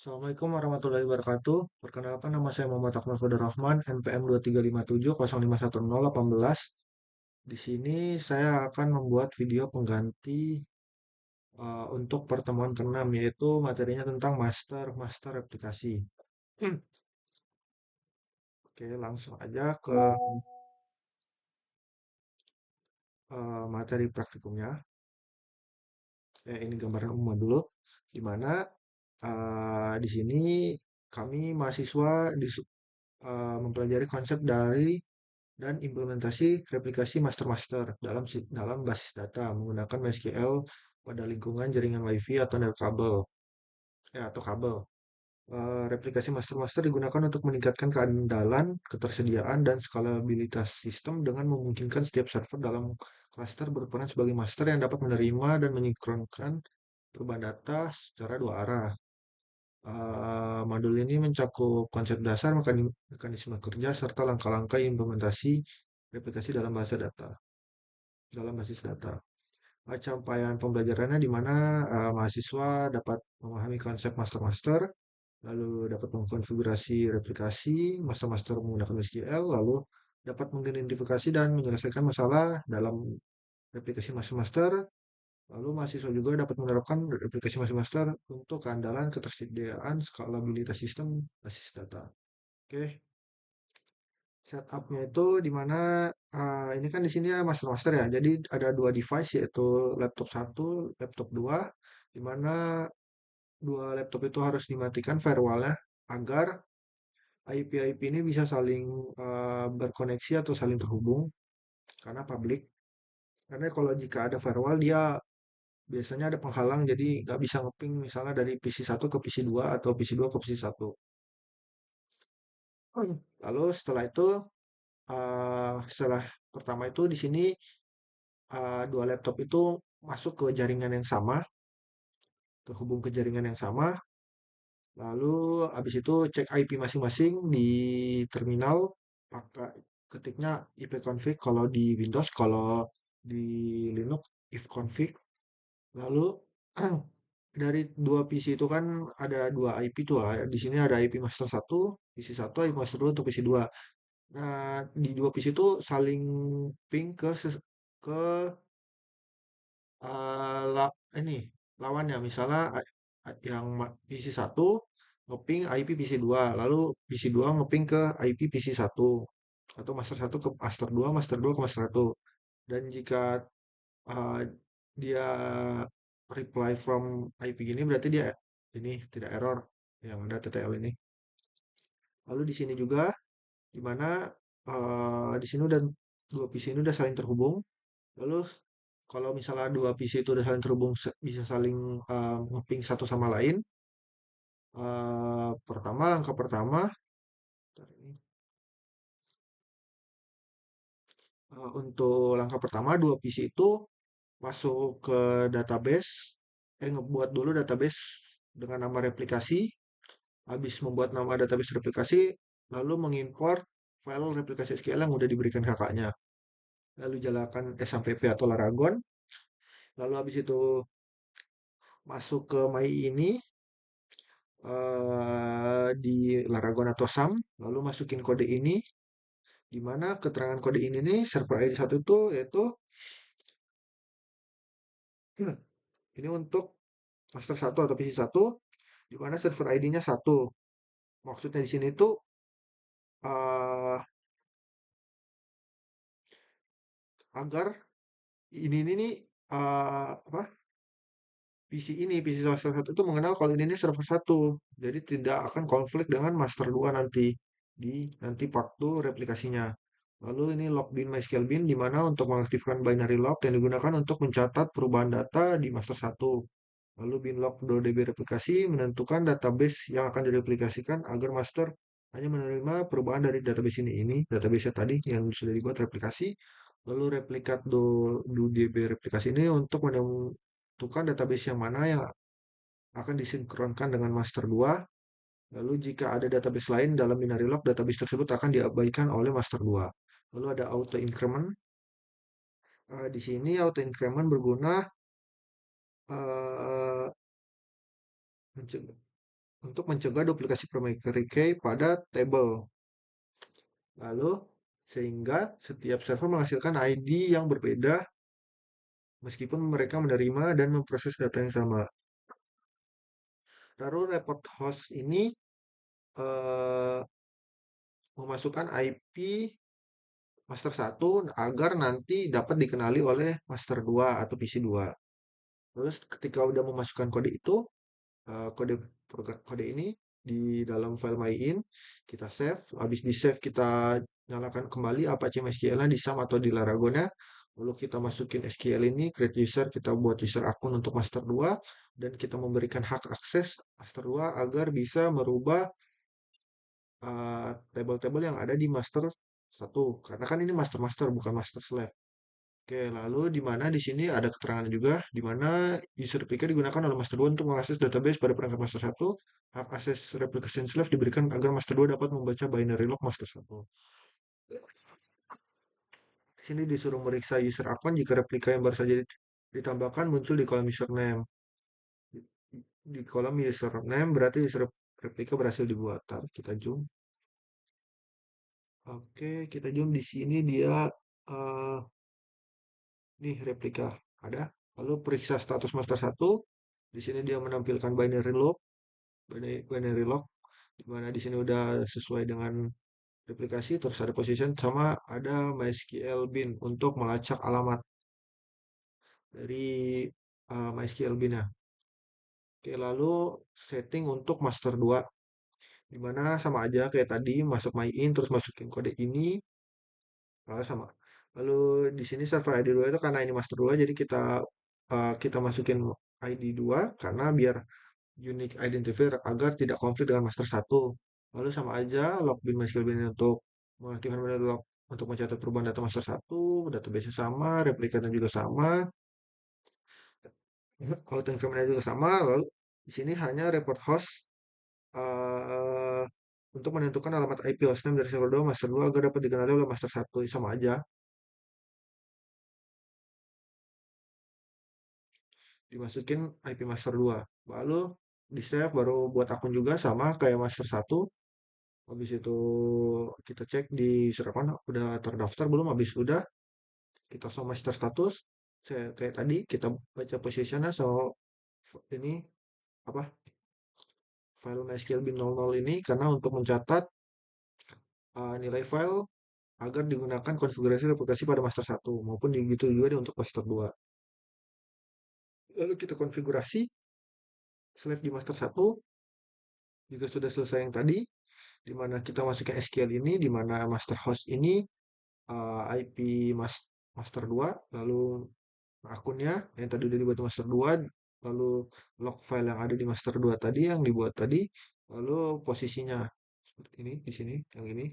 Assalamualaikum warahmatullahi wabarakatuh. Perkenalkan nama saya Muhammad Akmal Fadar Rahman, NPM 2357 Di sini saya akan membuat video pengganti untuk pertemuan ke-6 yaitu materinya tentang master aplikasi. Oke, langsung aja ke materi praktikumnya. Ini gambaran umum dulu, di mana di sini kami mahasiswa mempelajari konsep dari dan implementasi replikasi master-master dalam basis data menggunakan MySQL pada lingkungan jaringan WiFi atau kabel atau kabel. Replikasi master-master digunakan untuk meningkatkan keandalan, ketersediaan, dan skalabilitas sistem dengan memungkinkan setiap server dalam klaster berperan sebagai master yang dapat menerima dan menyinkronkan perubahan data secara dua arah. Modul ini mencakup konsep dasar, mekanisme kerja, serta langkah-langkah implementasi replikasi dalam basis data. Capaian pembelajarannya di mana mahasiswa dapat memahami konsep master-master, lalu dapat mengkonfigurasi replikasi master-master menggunakan SQL, lalu dapat mengidentifikasi dan menyelesaikan masalah dalam replikasi master-master, lalu mahasiswa juga dapat menerapkan replikasi master-master untuk keandalan, ketersediaan, skalabilitas sistem basis data. Oke, setupnya itu di mana ini kan di sini ya master-master ya. Jadi ada dua device yaitu laptop satu, laptop dua, di mana dua laptop itu harus dimatikan firewallnya agar IP-IP ini bisa saling berkoneksi atau saling terhubung karena public. Karena kalau jika ada firewall dia biasanya ada penghalang jadi nggak bisa ngeping misalnya dari PC satu ke PC 2 atau PC 2 ke PC satu. Lalu setelah itu setelah pertama itu di sini dua laptop itu masuk ke jaringan yang sama, terhubung ke jaringan yang sama, lalu habis itu cek IP masing-masing di terminal, pakai ketiknya ipconfig kalau di Windows, kalau di Linux ifconfig, lalu dari dua PC itu kan ada dua IP tuh, di sini ada IP master satu, PC satu, IP master 2 untuk PC 2. Nah, di dua PC itu saling ping ke ini lawannya misalnya yang PC satu ngeping IP PC 2 lalu PC 2 ngeping ke IP PC satu atau master satu ke master 2 ke master satu dan jika uh, dia reply from IP gini berarti dia ini tidak error yang ada TTL ini. Lalu di sini juga di mana di sini udah dua PC ini udah saling terhubung. Lalu kalau misalnya dua PC itu udah saling terhubung bisa saling nge-ping satu sama lain. Langkah pertama bentar ini, untuk langkah pertama dua PC itu masuk ke database, ngebuat dulu database dengan nama replikasi. Habis membuat nama database replikasi, lalu mengimport file replikasi SQL yang udah diberikan kakaknya. Lalu jalankan SAMPP atau Laragon. Lalu habis itu masuk ke My ini di Laragon atau SAM, lalu masukin kode ini, di mana keterangan kode ini nih server ID satu itu yaitu ini untuk master satu atau PC satu, di mana server ID-nya satu. Maksudnya di sini tuh eh, agar ini nih apa PC master satu itu mengenal kalau ini server satu, jadi tidak akan konflik dengan master 2 nanti di waktu replikasinya. Lalu ini log bin MySQL bin di mana untuk mengaktifkan binary log yang digunakan untuk mencatat perubahan data di master satu. Lalu binlog DB replikasi menentukan database yang akan direplikasikan agar master hanya menerima perubahan dari database ini database tadi yang sudah dibuat replikasi. Lalu replikat do DB replikasi ini untuk menentukan database yang mana yang akan disinkronkan dengan master 2. Lalu jika ada database lain dalam binary log, database tersebut akan diabaikan oleh master 2. Lalu ada auto increment. Di sini auto increment berguna uh, untuk mencegah duplikasi primary key pada table. Lalu, sehingga setiap server menghasilkan ID yang berbeda meskipun mereka menerima dan memproses data yang sama. Lalu report host ini eh, memasukkan IP master 1 agar nanti dapat dikenali oleh master 2 atau PC 2. Terus ketika udah memasukkan kode itu, kode kode ini di dalam file myin kita save. Habis di save kita nyalakan kembali Apache MySQL-nya di SAM atau di Laragon-nya. Lalu kita masukin SQL ini, create user, kita buat user akun untuk master 2 dan kita memberikan hak akses master 2 agar bisa merubah table-table yang ada di master 1. Karena kan ini master-master bukan master slave. Oke, lalu di mana di sini ada keterangan juga di mana user replica digunakan oleh master 2 untuk mengakses database pada perangkat master 1. Hak akses replication slave diberikan agar master 2 dapat membaca binary log master 1. Di sini disuruh meriksa user akun jika replika yang baru saja ditambahkan muncul di kolom username. Di, di kolom username berarti user replika berhasil dibuat. Taruh kita zoom. Oke, kita zoom di sini dia eh, nih replika ada. Lalu periksa status master 1. Di sini dia menampilkan binary log di mana di sini udah sesuai dengan replikasi, terus ada position sama ada MySQL bin untuk melacak alamat dari MySQL bin-nya. Oke, lalu setting untuk master 2 di mana sama aja kayak tadi masuk myin terus masukin kode ini sama. Lalu di sini server ID 2 itu karena ini master 2 jadi kita masukin ID 2 karena biar unique identifier agar tidak konflik dengan master 1. Lalu sama aja login MySQL bin untuk mengaktifkan binary log untuk mencatat perubahan data master 1, database sama, replikanya juga sama, auto increment juga sama. Lalu di sini hanya report host eh, untuk menentukan alamat IP hostname dari server 2 master 2 agar dapat dikenali oleh master 1 sama aja dimasukin IP master 2. Lalu di save baru buat akun juga sama kayak master 1. Habis itu kita cek di server udah terdaftar belum. Habis udah kita show master status. Kayak tadi kita baca positionnya so ini apa file MySQL bin 00 ini karena untuk mencatat nilai file agar digunakan konfigurasi replikasi pada master 1 maupun begitu juga untuk master 2. Lalu kita konfigurasi slave di master 1 jika sudah selesai yang tadi di mana kita masukkan SQL ini di mana master host ini IP master 2 lalu akunnya yang tadi udah dibuat master 2 lalu log file yang ada di master 2 tadi yang dibuat tadi lalu posisinya seperti ini di sini yang ini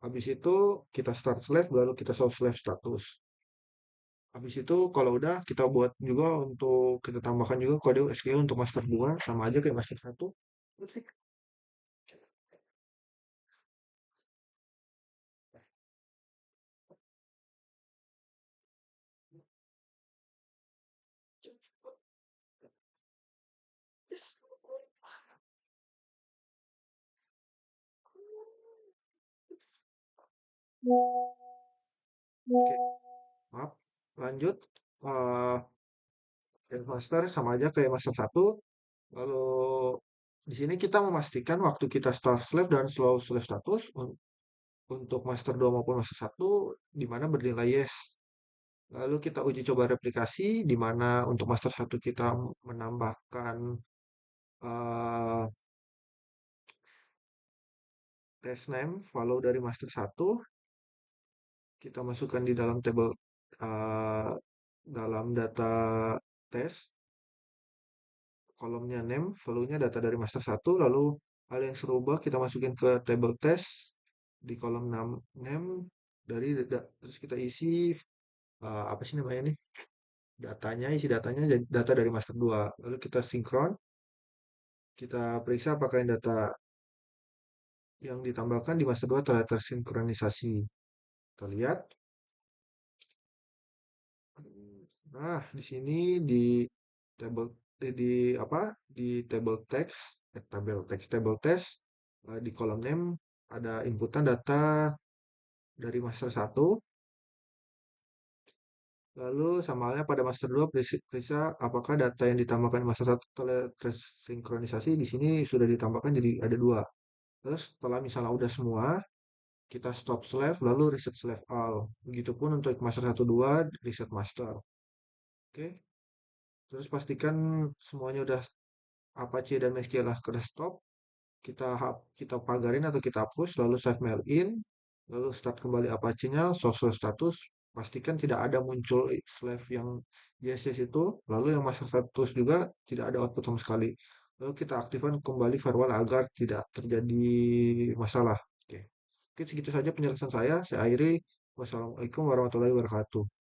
habis itu kita start slave lalu kita show slave status. Habis itu kalau udah kita buat juga untuk kita tambahkan juga kode SQL untuk master 2 sama aja kayak master 1. Oke, maaf. Lanjut. Eh master sama aja kayak master 1. Lalu di sini kita memastikan waktu kita start slave dan slow slave status untuk master 2 maupun master 1 di mana bernilai yes. Lalu kita uji coba replikasi di mana untuk master 1 kita menambahkan eh, test name follow dari master 1 kita masukkan di dalam table eh, dalam data test kolomnya name, value-nya data dari master 1, lalu hal yang serupa kita masukin ke table test di kolom name dari terus kita isi apa sih namanya nih? Isi datanya jadi data dari master 2. Lalu kita sinkron, kita periksa apakah yang data yang ditambahkan di master 2 telah tersinkronisasi. Kita lihat. Nah, di sini di table di apa di table text di kolom name ada inputan data dari master satu. Lalu sama halnya pada master 2 periksa apakah data yang ditambahkan di master 1 telah tersinkronisasi. Di sini sudah ditambahkan jadi ada dua. Terus setelah misalnya udah semua, kita stop slave lalu reset slave all. Begitupun untuk master satu 2 reset master. Oke. Terus pastikan semuanya udah Apache dan MySQL udah stop. Kita pagarin atau kita hapus lalu save mail in, lalu start kembali Apache-nya, source status, pastikan tidak ada muncul slave yang JSS itu, lalu yang master status juga tidak ada output sama sekali. Lalu kita aktifkan kembali firewall agar tidak terjadi masalah. Oke. Oke, segitu saja penjelasan saya. Saya akhiri. Wassalamualaikum warahmatullahi wabarakatuh.